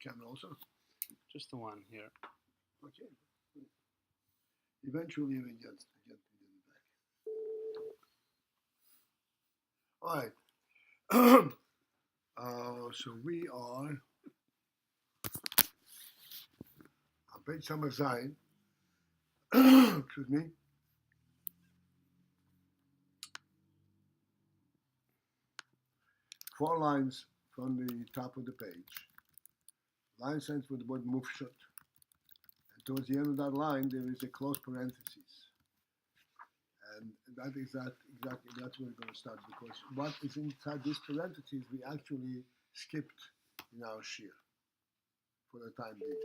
camera also? Just the one here. Okay. Eventually we get it back. All right. So we are on page number 9. Excuse me. Four lines from the top of the page. Line ends with the word mufshat. And towards the end of that line, there is a close parenthesis. And that is exactly that's where we're going to start, because what is inside this parenthesis we actually skipped in our shir for the time being.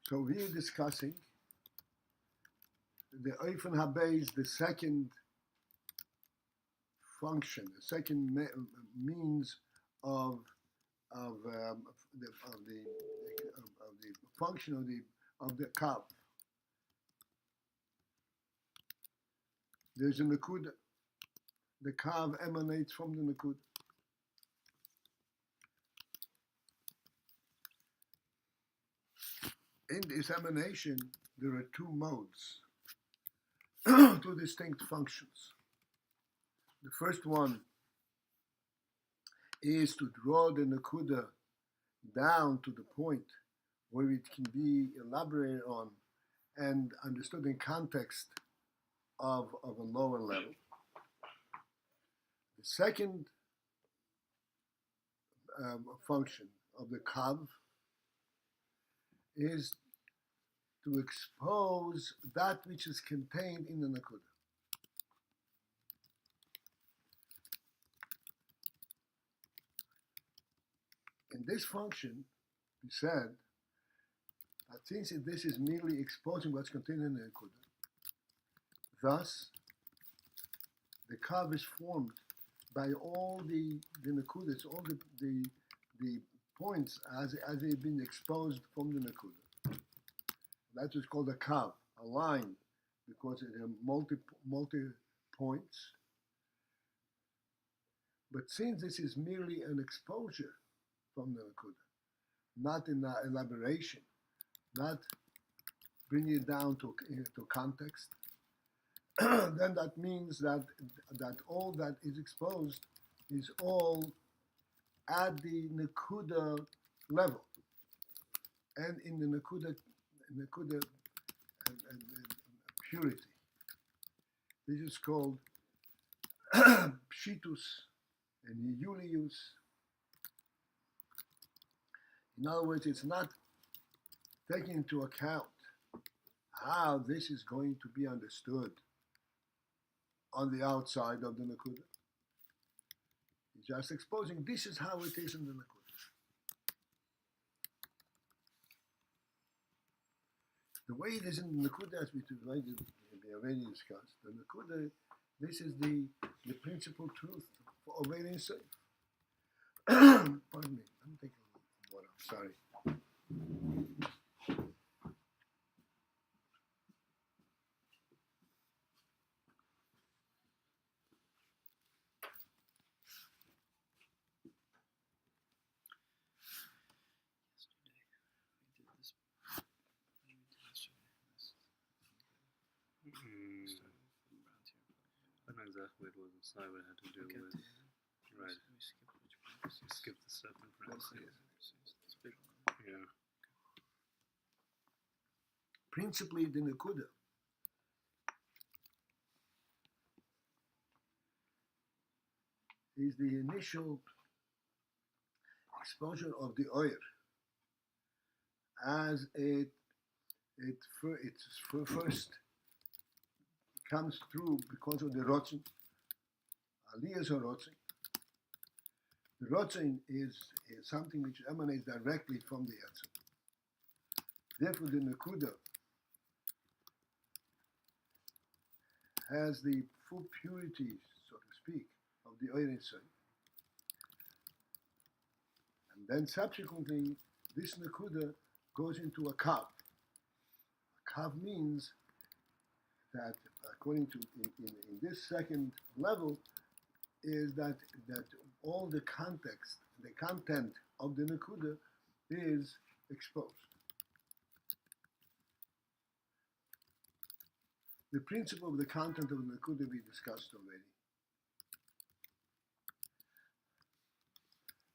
So we are discussing the Oifen Habeis, the second function, the second means of the function of the kav. There's a nekuda. The kav emanates from the nekuda. In this emanation, there are two modes, two distinct functions. The first one is to draw the nekuda down to the point where it can be elaborated on and understood in context of a lower level. The second function of the kav is to expose that which is contained in the nekuda. In this function, we said that since this is merely exposing what's contained in the nekuda, thus the kav is formed by all the nekudas, all the points as they've been exposed from the nekuda. That is called a kav, a line, because there are multi points. But since this is merely an exposure from the nekuda, not in elaboration, not bringing it down to context, then that means that all that is exposed is all at the nekuda level, and in the nekuda purity. This is called pshitus and yulius. In other words, it's not taking into account how this is going to be understood on the outside of the nekuda. It's just exposing this is how it is in the nekuda. The way it is in the nekuda, as we already discussed, the nekuda, this is the principal truth for obeying safe. Pardon me, I'm taking a little water, I'm sorry. I don't know exactly what it was inside, but it had to do with, right, skip the stuff in parentheses. Yeah. Principally the nekuda is the initial exposure of the oil as it first comes through because of the rotzin. Aliyah's rotzin. The rotzin is something which emanates directly from the Yetzer. Therefore, the nekuda has the full purity, so to speak, of the oil inside. And then subsequently, this nekuda goes into a kav. Kav means that, according to in this second level, is that all the context, the content of the nekuda is exposed. The principle of the content of the nekuda we discussed already.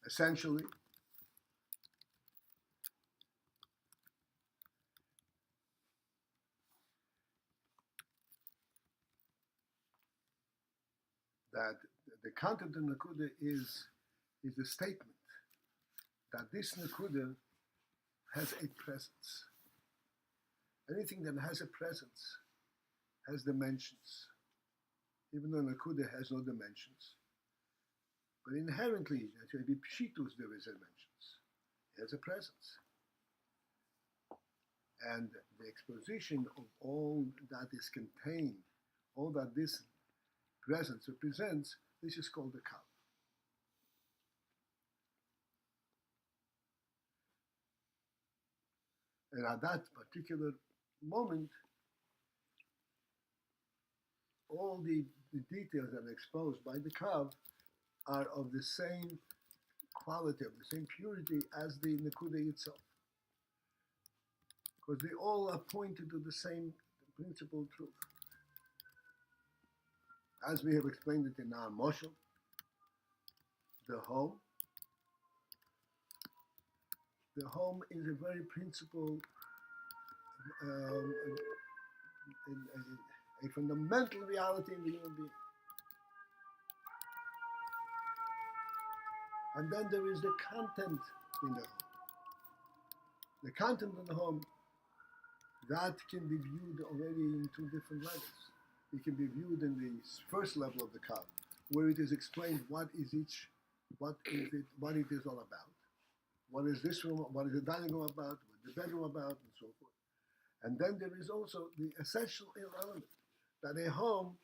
Essentially, that the content of nekuda is a statement that this nekuda has a presence. Anything that has a presence has dimensions, even though nekuda has no dimensions. But inherently, that may be pshitus, there is dimensions. It has a presence. And the exposition of all that is contained, all that this presence represents, this is called the kav. And at that particular moment, all the details that are exposed by the kav are of the same quality, of the same purity as the nekuda itself. Because they all are pointed to the same principal truth. As we have explained it in our moshel, the home is a very principal, a fundamental reality in the human being. And then there is the content in the home. The content in the home, that can be viewed already in two different levels. It can be viewed in the first level of the kav, where it is explained what it is all about. What is this room, what is the dining room about, what is the bedroom about, and so forth. And then there is also the essential element, that a home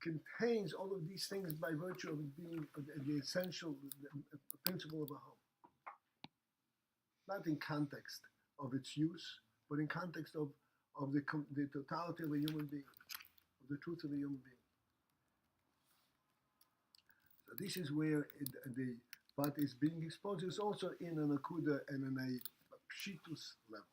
contains all of these things by virtue of it being the essential principle of a home. Not in context of its use, but in context of the totality of a human being, of the truth of a human being. So this is where what is being exposed is also in a nekuda and in a pshitus level.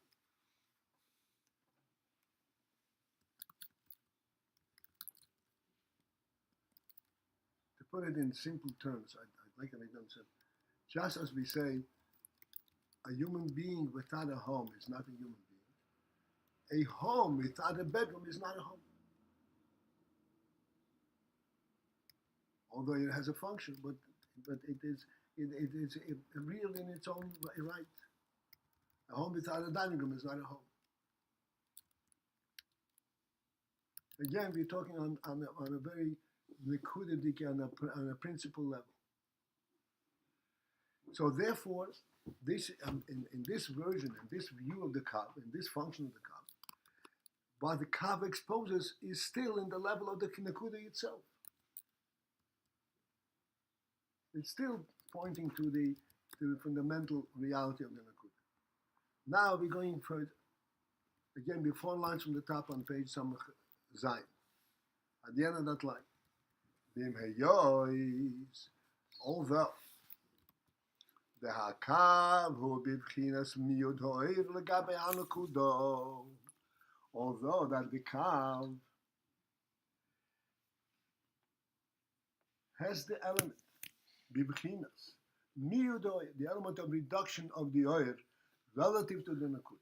To put it in simple terms, I'd like to make them simple. Just as we say, a human being without a home is not a human being. A home without a bedroom is not a home. Although it has a function, but it is real in its own right. A home without a dining room is not a home. Again, we're talking on a very nekudic, on a principal level. So therefore, this in this version, in this view of the kav, in this function of the kav, what the kav exposes is still in the level of the nekuda itself. It's still pointing to the fundamental reality of the nekuda. Now we're going further. Again, we're 4 lines from the top on page Samach Zayin. At the end of that line, although the hakav hu bibchinas miyud ho'ir legabe hanekudo, although that the kav has the element bibchinas miyud ho'ir, the element of reduction of the oir relative to the nekuda.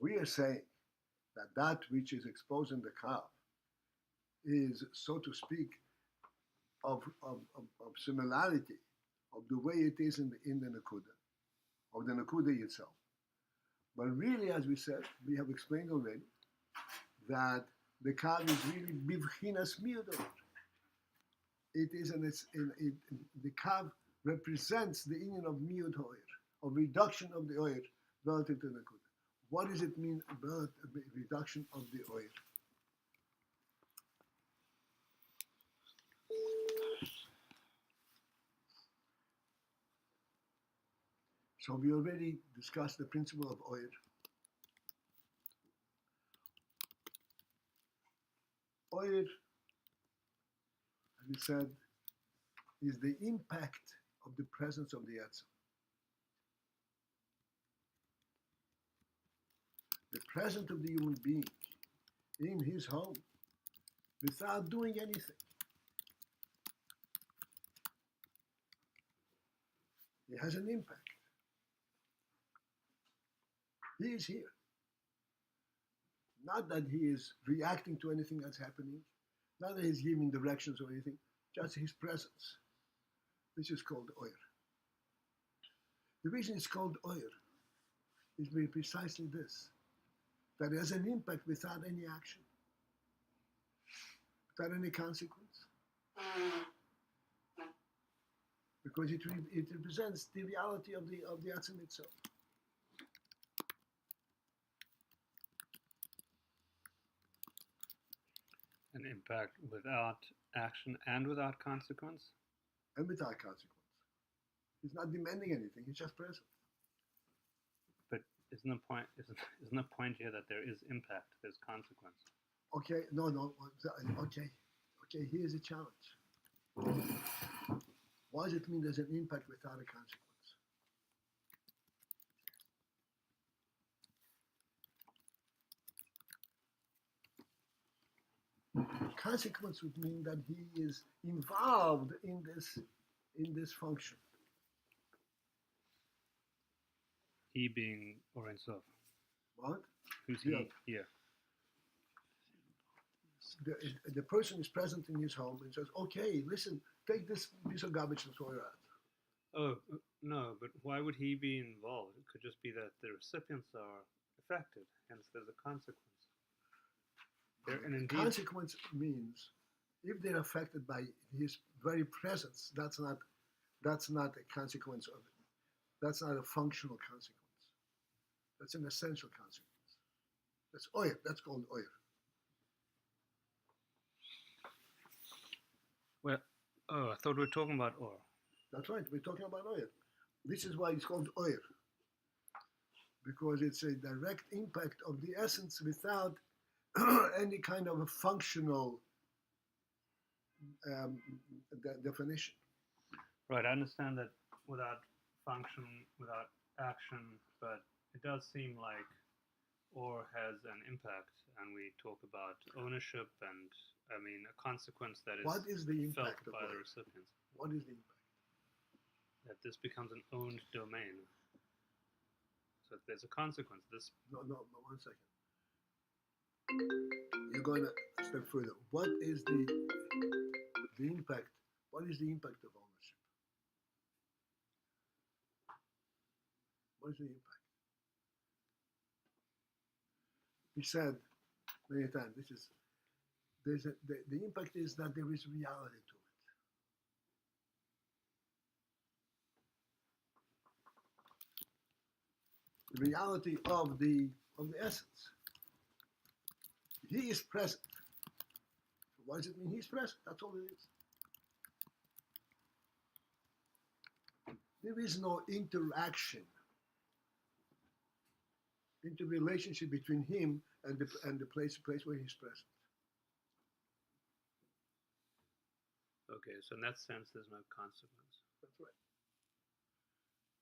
We are saying that which is exposed in the kav is, so to speak, of similarity of the way it is in the nekuda, of the nekuda itself. But really, as we said, we have explained already that the kav is really bivchinas miyud. It is the kav represents the union of miyud ho'ir, of reduction of the oir relative to the nekuda. What does it mean about reduction of the oil? So we already discussed the principle of oir. Oir, as we said, is the impact of the presence of the Yetzer. The presence of the human being in his home without doing anything. It has an impact. He is here. Not that he is reacting to anything that's happening, not that he's giving directions or anything, just his presence. This is called oir. The reason it's called oir is very precisely this, that it has an impact without any action, without any consequence. Because it represents the reality of the Atzim itself. An impact without action and without consequence? And without consequence. He's not demanding anything, he's just present. But isn't the point here that there is impact, there's consequence? Okay, no, okay, here's a challenge. What does it mean there's an impact without a consequence? Consequence would mean that he is involved in this function. He being or Ein Sof. What? Who's Yeah. he here? The person is present in his home and says, okay, listen, take this piece of garbage and throw it out. Oh, no, but why would he be involved? It could just be that the recipients are affected, hence there's a consequence. And indeed, Consequence means if they're affected by his very presence, that's not a consequence of it. That's not a functional consequence. That's an essential consequence. That's oir. That's called oir. well, I thought we were talking about or. That's right. We're talking about oir. This is why it's called oir, because it's a direct impact of the essence without any kind of a functional definition. Right, I understand that without function, without action, but it does seem like or has an impact, and we talk about ownership and, I mean, a consequence that is, What is the felt impact of by the oir? recipients. What is the impact? That this becomes an owned domain. So if there's a consequence, this... No, 1 second. You're going to step further. What is the impact? What is the impact of ownership? What is the impact? We said many times, the impact is that there is reality to it. The reality of the essence. He is present. So what does it mean he's present? That's all it is. There is no interaction, interrelationship between him and the place where he's present. Okay, so in that sense, there's no consequence. That's right.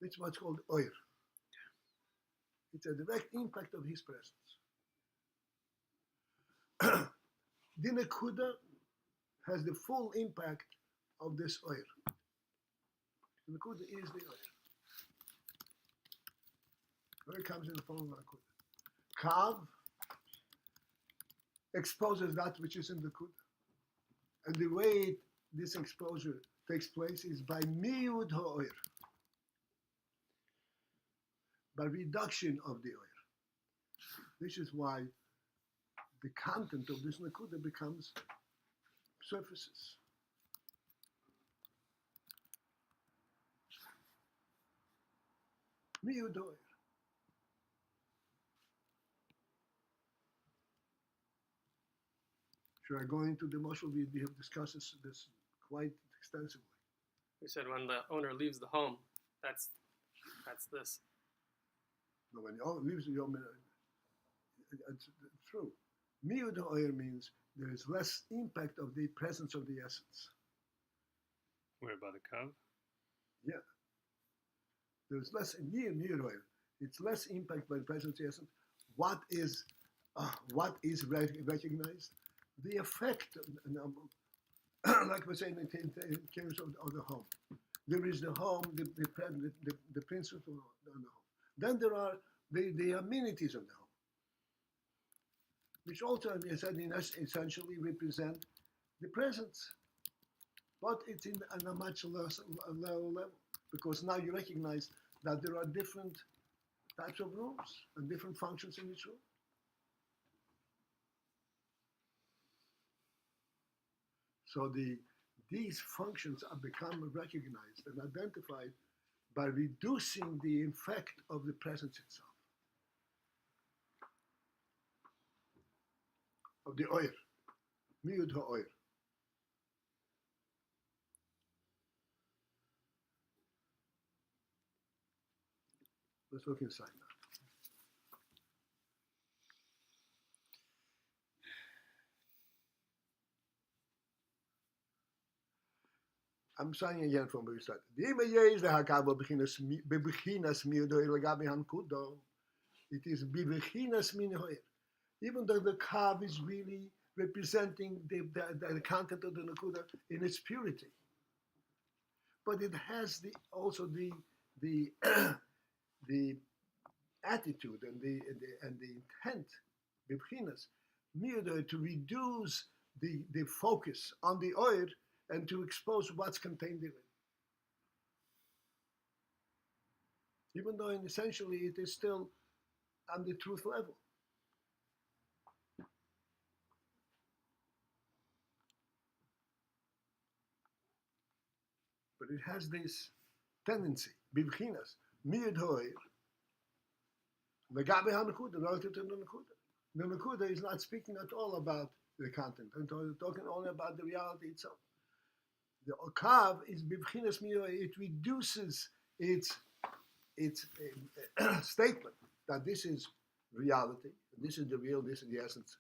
It's what's called oir. It's a direct impact of his presence. The nekuda has the full impact of this oir. The nekuda is the oir. Where it comes in the form of nekuda. Kav exposes that which is in the nekuda. And the way this exposure takes place is by miyud ha'oir, by reduction of the oir. This is why the content of this nekuda becomes surfaces. Miyud ha'oir. Should I go into the mashal? We have discussed this quite extensively. We said when the owner leaves the home, that's That's this. No, when you leaves the Yom, it's true. Miyud ha'oyer means there is less impact of the presence of the essence. Where by the kav? Yeah. There's less miyud ha'oyer. It's less impact by the presence of the essence. What is recognized? The effect, like we're saying in terms of the home. There is the home, the principle of the home. Then there are the amenities of the home, which also, as I said, essentially represent the presence. But it's on a much lower level, because now you recognize that there are different types of rooms and different functions in each room. So these functions are become recognized and identified by reducing the effect of the presence itself, of the oyer, miyud ha'oyer. Let's look inside now. I'm saying again from where we started. It is bibechinas min hoyer. Even though the kav is really representing the content of the nekuda in its purity, but it has also the the attitude and the intent, bibechinas, to reduce the focus on the oyer and to expose what's contained in it. Even though essentially it is still on the truth level. But it has this tendency, bibchinas, miyud hoyer, legabe ha-nekuda, relative to the nekuda. The nekuda is not speaking at all about the content, and talking only about the reality itself. The okav is bibchinas miyud hoyer. It reduces its statement that this is reality, this is the real, this is the essence,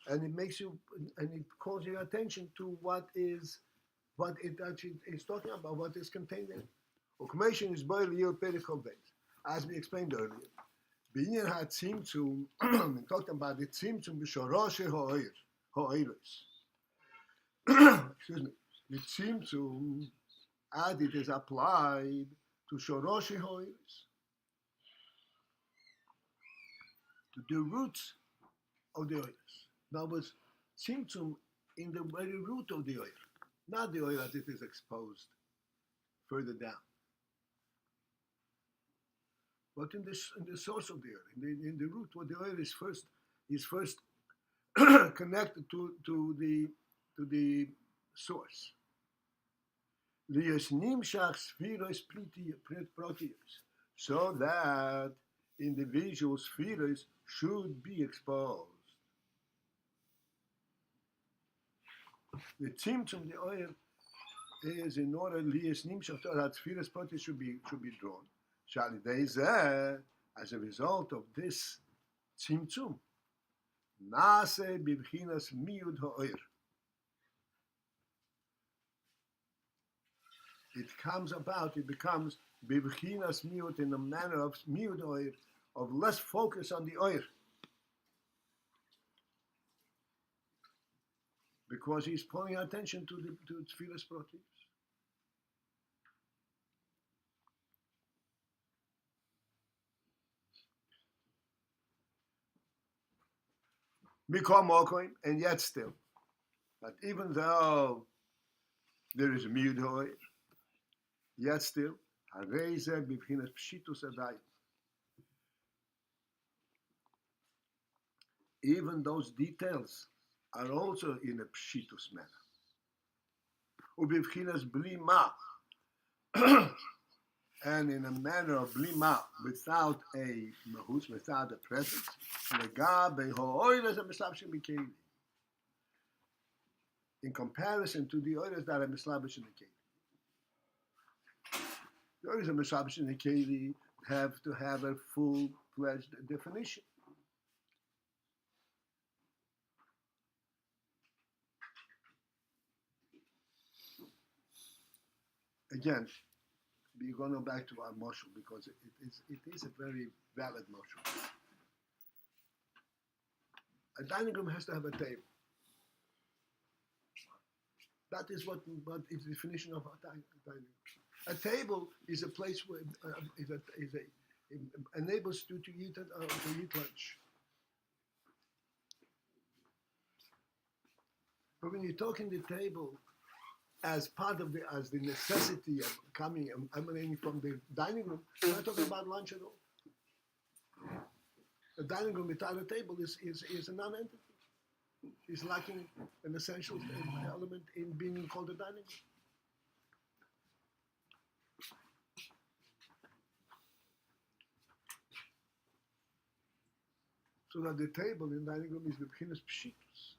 and it makes you, and it calls your attention to what it actually is talking about, what is contained in it. Okumation is boil yield perical base, as we explained earlier. Being had tzimtzum, we talked about the tzimtzum b'shoroshe ha'oiros. Excuse me. The tzimtzum, as it is applied to shoroshe ha'oiros, to the roots of the oiros. In other words, tzimtzum in the very root of the oil, not the oil as it is exposed further down, but in the source of the oil, in the root, where the oil is first connected to the source. So that individual spheres should be exposed. The tzimtzum, the oil, is in order liyas nimshach, that spheres proteus should be drawn. As a result of this tzimtzum, nase bibchinas miyud ha'oyer. It comes about, it becomes bibchinas miyud in the manner of miyud ha'oyer, of less focus on the oyer. Because he's pulling attention to tefillas proteus. And yet still, that even though there is a miyud ha'oyer, yet still, hareze b'bchinas pshitus adayim. Even those details are also in a pshitus manner. Ubivchinas blima, and in a manner of blima, without a mahus, without a presence. In comparison to the others that are mislabish in the cave. There is a Meshabish and Keli have to have a full-fledged definition. Again, we're going to go back to our moshel because it is a very valid moshel. A dining room has to have a table. That is what is the definition of a dining room. A table is a place where enables you to eat lunch. But when you're talking the table as part of the necessity of emanating from the dining room, we're not talking about lunch at all. A dining room without a table is a non-entity. It's lacking an essential element in being called a dining room. So that the table in the dining room is the b'chinas pshitus.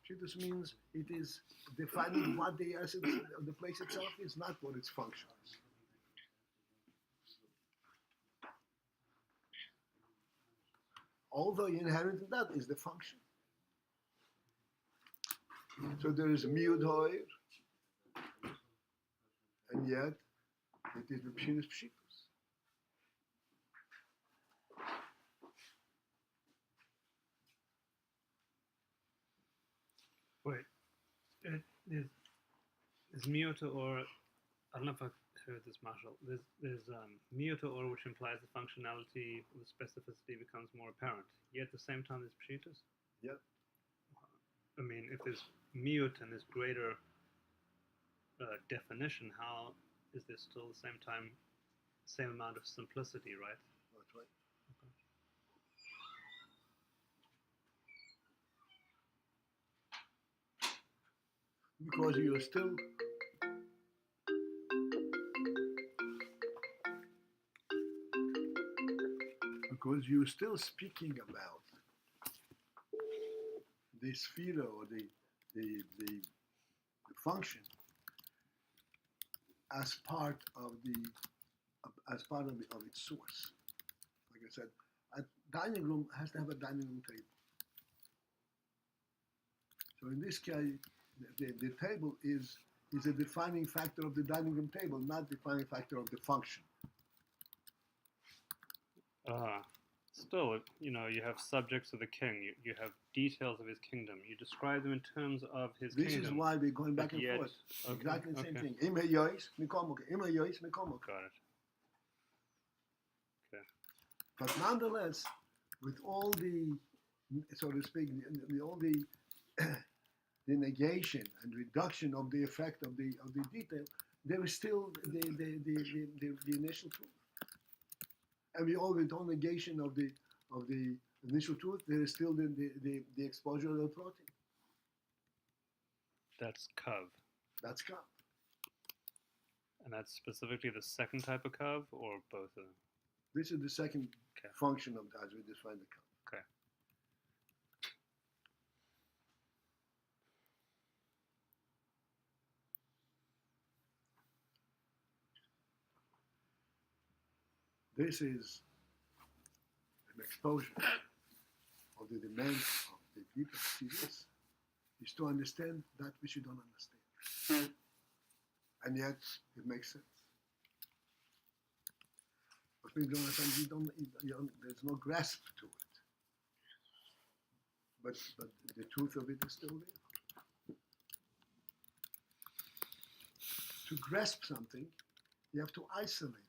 Pshitus means it is defining what the essence of the place itself is, not what its function is. Although inherent in that is the function. So there is miud hoir, and yet it is the b'chinas pshitus. Wait, is miota or I don't know if I heard this, Marshall. There's miota or which implies the functionality, the specificity becomes more apparent. Yet at the same time, there's pshitus. Yep. I mean, if there's miut and there's greater definition, how is there still the same amount of simplicity, right? That's right. Because you're still speaking about the sphere or the function as part of its source. Like I said, a dining room has to have a dining room table. So in this case, the table is a defining factor of the dining room table, not defining factor of the function. Still, you have subjects of the king. You have details of his kingdom. You describe them in terms of his kingdom. This is why we're going back and forth. Okay, exactly the same thing. Im hayois mikomoke. Im hayois mikomoke. Got it. Okay. But nonetheless, with all the, so to speak, all the the negation and reduction of the effect of the detail, there is still the initial truth. And with all negation of the initial truth, there is still the exposure of the protein. That's kav. That's kav. And that's specifically the second type of kav, or both of them? This is the second function of as we define the kav. Okay. This is an exposure of the demands of the deeper serious, is to understand that which you don't understand. And yet, it makes sense. But when you don't understand, there's no grasp to it. But the truth of it is still there. To grasp something, you have to isolate it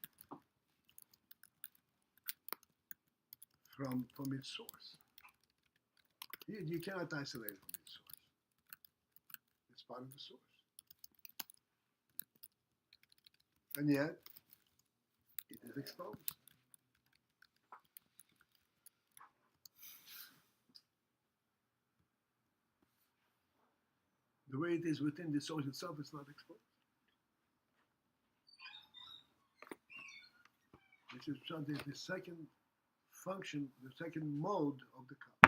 from its source. You cannot isolate it from its source. It's part of the source. And yet, it is exposed. The way it is within the source itself is not exposed. Which is the second function, the second mode of the cup.